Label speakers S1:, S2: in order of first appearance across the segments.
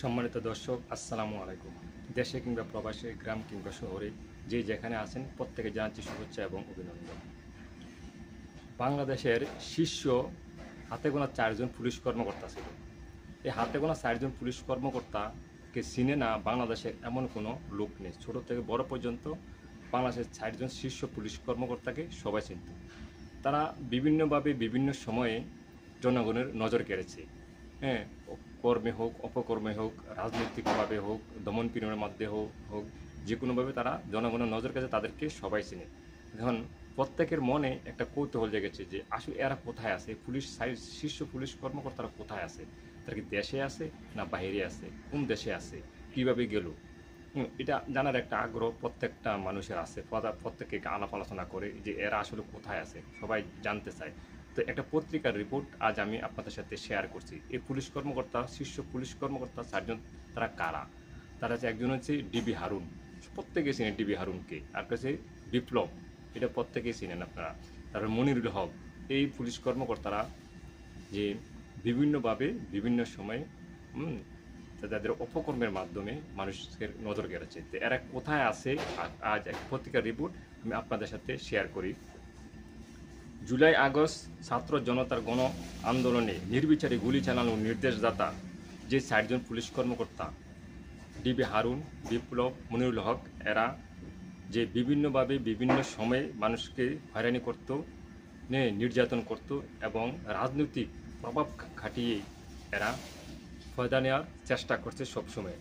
S1: সম্মানিত দর্শক, আসসালামু আলাইকুম। দেশে কিংবা প্রবাসে, গ্রাম কিংবা শহরে যে যেখানে আছেন প্রত্যেকে জানাচ্ছি শুভেচ্ছা এবং অভিনন্দন। বাংলাদেশের শীর্ষ হাতে গোনা 4 জন পুলিশ কর্মকর্তা ছিল। এই হাতে গোনা 4 জন পুলিশ কর্মকর্তাকে চিনে না বাংলাদেশের এমন কোনো লোক নেই। ছোট থেকে বড় পর্যন্ত বাংলাদেশের 4 জন শীর্ষ পুলিশ কর্মকর্তাকে সবাই চিনত। তারা বিভিন্নভাবে বিভিন্ন সময়ে জনগণের নজর কেড়েছে। হ্যাঁ, কর্মে হোক, অপকর্মে হোক, রাজনৈতিকভাবে হোক, দমন পীড়নের মধ্যে হোক, যে কোনোভাবে তারা জনগণের নজর কেড়েছে, তাদেরকে সবাই চিনে। এখন প্রত্যেকের মনে একটা কৌতূহল জেগেছে যে আসলে এরা কোথায় আছে, শীর্ষ পুলিশ কর্মকর্তারা কোথায় আছে, তারা কি দেশে আছে না বাইরে আছে, কোন দেশে আছে, কীভাবে গেল। এটা জানার একটা আগ্রহ প্রত্যেকটা মানুষের আছে। প্রত্যেকে আলাপ আলোচনা করে যে এরা আসলে কোথায় আছে, সবাই জানতে চায়। তো একটা পত্রিকার রিপোর্ট আজ আমি আপনাদের সাথে শেয়ার করছি। এই পুলিশ কর্মকর্তা, শীর্ষ পুলিশ কর্মকর্তা 4 জন, তারা কারা? তারা হচ্ছে, একজন হচ্ছে ডিবি হারুন, প্রত্যেকে চিনেন ডিবি হারুনকে। আর কাছে বিপ্লব, এটা প্রত্যেকেই চিনেন আপনারা। তারপর মনিরুল হক। এই পুলিশ কর্মকর্তারা যে বিভিন্নভাবে বিভিন্ন সময়ে তাদের অপকর্মের মাধ্যমে মানুষের নজর কেড়েছে। তো এরা কোথায় আছে আজ এক পত্রিকার রিপোর্ট আমি আপনাদের সাথে শেয়ার করি। জুলাই আগস্ট ছাত্র জনতার গণ আন্দোলনে নির্বিচারে গুলি চালানোর নির্দেশদাতা যে 4 জন পুলিশ কর্মকর্তা, ডিবি হারুন, বিপ্লব, মনিরুল হক, এরা যে বিভিন্নভাবে বিভিন্ন সময়ে মানুষকে হয়রানি করত, নির্যাতন করত এবং রাজনৈতিক প্রভাব খাটিয়ে এরা ফয়দা নেওয়ার চেষ্টা করছে সবসময়।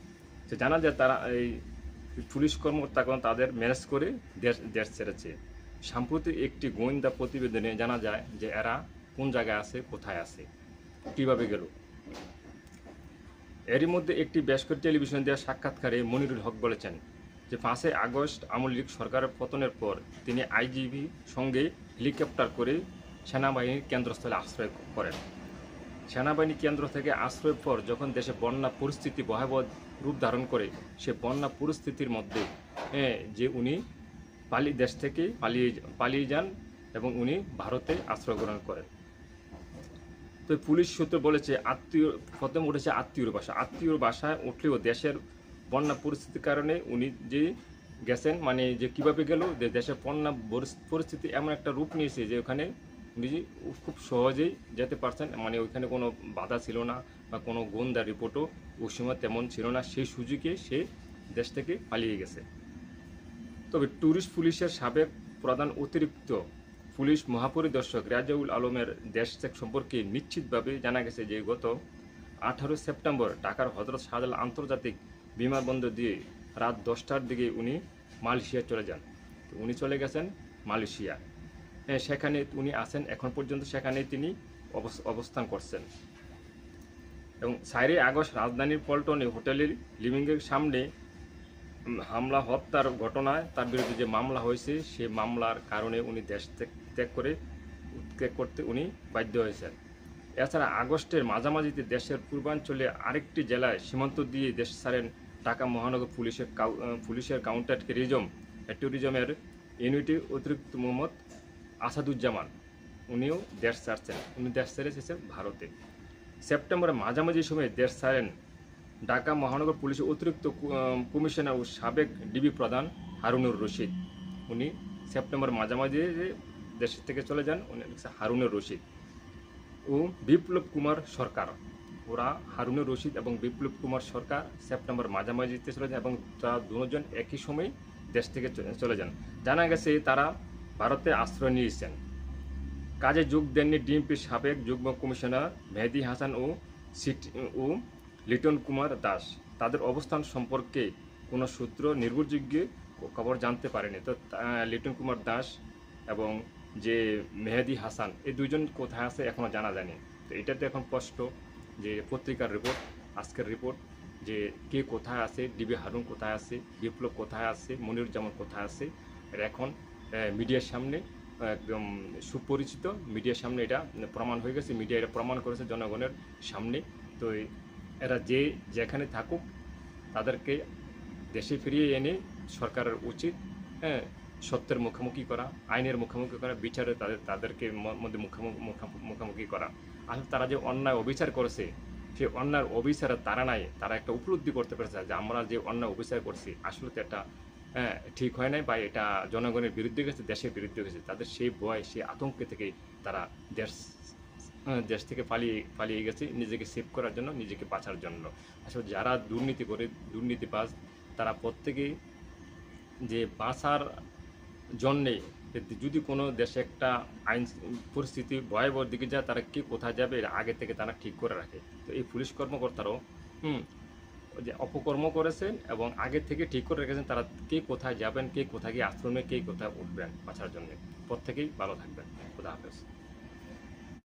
S1: তো জানা যায় তারা এই পুলিশ কর্মকর্তাগণ তাদের ম্যানেজ করে দেশ ছেড়েছে। সাম্প্রতিক একটি গোয়েন্দা প্রতিবেদনে জানা যায় যে এরা কোন জায়গায় আছে, কোথায় আছে, কীভাবে গেল। এরই মধ্যে একটি বেসরকারি টেলিভিশন দেওয়া সাক্ষাৎকারে মনিরুল হক বলেছেন যে 5 আগস্ট আওয়ামী লীগ সরকারের পতনের পর তিনি আইজিবি সঙ্গে হেলিকপ্টার করে সেনাবাহিনীর কেন্দ্রস্থলে আশ্রয় করেন। সেনাবাহিনী কেন্দ্র থেকে আশ্রয়ের পর যখন দেশে বন্যা পরিস্থিতি ভয়াবহ রূপ ধারণ করে, সে বন্যা পরিস্থিতির মধ্যে যে উনি দেশ থেকে পালিয়ে যান এবং উনি ভারতে আশ্রয় গ্রহণ করেন। তো পুলিশ সূত্র বলেছে প্রথম উঠেছে আত্মীয়র বাসায় উঠলেও দেশের বন্যা পরিস্থিতির কারণে উনি যে গেছেন, মানে যে কীভাবে গেল, দেশের বন্যা পরিস্থিতি এমন একটা রূপ নিয়েছে যে ওখানে উনি খুব সহজেই যেতে পারছেন। মানে ওইখানে কোনো বাধা ছিল না বা কোনো গোয়েন্দা রিপোর্টও ওই সময় তেমন ছিল না। সেই সুযোগে সে দেশ থেকে পালিয়ে গেছে। তবে ট্যুরিস্ট পুলিশের সাবেক প্রধান অতিরিক্ত পুলিশ মহাপরিদর্শক রেজাউল আলমের দেশ ত্যাগ সম্পর্কে নিশ্চিতভাবে জানা গেছে যে গত 18 সেপ্টেম্বর ঢাকার হযরত শাহজালাল আন্তর্জাতিক বিমানবন্দর দিয়ে রাত 10টার দিকে উনি মালয়েশিয়া চলে যান। তো উনি চলে গেছেন মালয়েশিয়া। সেখানে উনি আছেন এখন পর্যন্ত, সেখানেই তিনি অবস্থান করছেন। এবং 4 আগস্ট রাজধানীর পল্টনে হোটেলের লিভিংয়ের সামনে হামলা হত্যার ঘটনায় তার বিরুদ্ধে যে মামলা হয়েছে, সে মামলার কারণে উনি দেশ ত্যাগ করতে উনি বাধ্য হয়েছেন। এছাড়া আগস্টের মাঝামাঝিতে দেশের পূর্বাঞ্চলে আরেকটি জেলায় সীমান্ত দিয়ে দেশ ছাড়েন ঢাকা মহানগর পুলিশের কাউন্টার ট্যুরিজমের ইউনিটি অতিরিক্ত মোহাম্মদ আসাদুজ্জামান। উনিও দেশ ছাড়ছেন, উনি দেশ ছেড়ে এসেছেন ভারতে। সেপ্টেম্বরের মাঝামাঝি সময়ে দেশ ছাড়েন ঢাকা মহানগর পুলিশের অতিরিক্ত কমিশনার ও সাবেক ডিবি প্রধান হারুনুর রশিদ। উনি সেপ্টেম্বর মাঝামাঝি দেশ থেকে চলে যান, উনি হারুনুর রশিদ ও বিপ্লব কুমার সরকার। ওরা হারুনুর রশিদ এবং বিপ্লব কুমার সরকার সেপ্টেম্বর মাঝামাঝিতে চলে যান এবং তারা দুজন একই সময় দেশ থেকে চলে যান। জানা গেছে তারা ভারতে আশ্রয় নিয়েছেন। কাজে যোগ দেননি ডিএমপির সাবেক যুগ্ম কমিশনার মেহেদী হাসান ও লিটন কুমার দাস। তাদের অবস্থান সম্পর্কে কোনো সূত্র নির্ভরযোগ্য খবর জানতে পারেনি। তো লিটন কুমার দাস এবং যে মেহেদী হাসান, এই দুইজন কোথায় আছে এখনও জানা যায়নি। তো এটাতে এখন স্পষ্ট যে পত্রিকার রিপোর্ট, আজকের রিপোর্ট, যে কে কোথায় আছে, ডিবি হারুন কোথায় আছে, বিপ্লব কোথায় আছে, মনিরুজ্জামান কোথায় আছে, এটা এখন মিডিয়ার সামনে একদম সুপরিচিত। মিডিয়ার সামনে এটা প্রমাণ হয়ে গেছে, মিডিয়া এটা প্রমাণ করেছে জনগণের সামনে। তো এরা যেখানে থাকুক তাদেরকে দেশে ফিরিয়ে এনে সরকারের উচিত সত্যের মুখোমুখি করা, আইনের মুখোমুখি করা, বিচারে তাদেরকে মধ্যে মুখোমুখি করা। আসলে তারা যে অন্যায় অবিচার করেছে, সেই অন্যায় অবিচারের তারা নাই, তারা একটা উপলব্ধি করতে পেরেছে যে আমরা যে অন্যায় অবিচার করছি আসলে তো এটা ঠিক হয় নাই, বা এটা জনগণের বিরুদ্ধে গেছে, দেশের বিরুদ্ধে গেছে। তাদের সেই ভয়, সেই আতঙ্ক থেকেই তারা দেশ দেশ থেকে পালিয়ে গেছে নিজেকে সেভ করার জন্য, নিজেকে বাঁচার জন্য। আসলে যারা দুর্নীতি করে, দুর্নীতিবাজ, তারা প্রত্যেকেই যে বাঁচার জন্যে, যদি কোনো দেশে একটা আইন পরিস্থিতি ভয়াবহ দিকে যায়, তারা কে কোথায় যাবে এর আগে থেকে তারা ঠিক করে রাখে। তো এই পুলিশ কর্মকর্তারাও যে অপকর্ম করেছেন এবং আগে থেকে ঠিক করে রেখেছেন তারা কে কোথায় যাবেন, কে কোথায় গিয়ে আশ্রমে, কে কোথায় উঠবেন বাঁচার জন্য। প্রত্যেকেই ভালো থাকবেন। খোদা হাফেজ।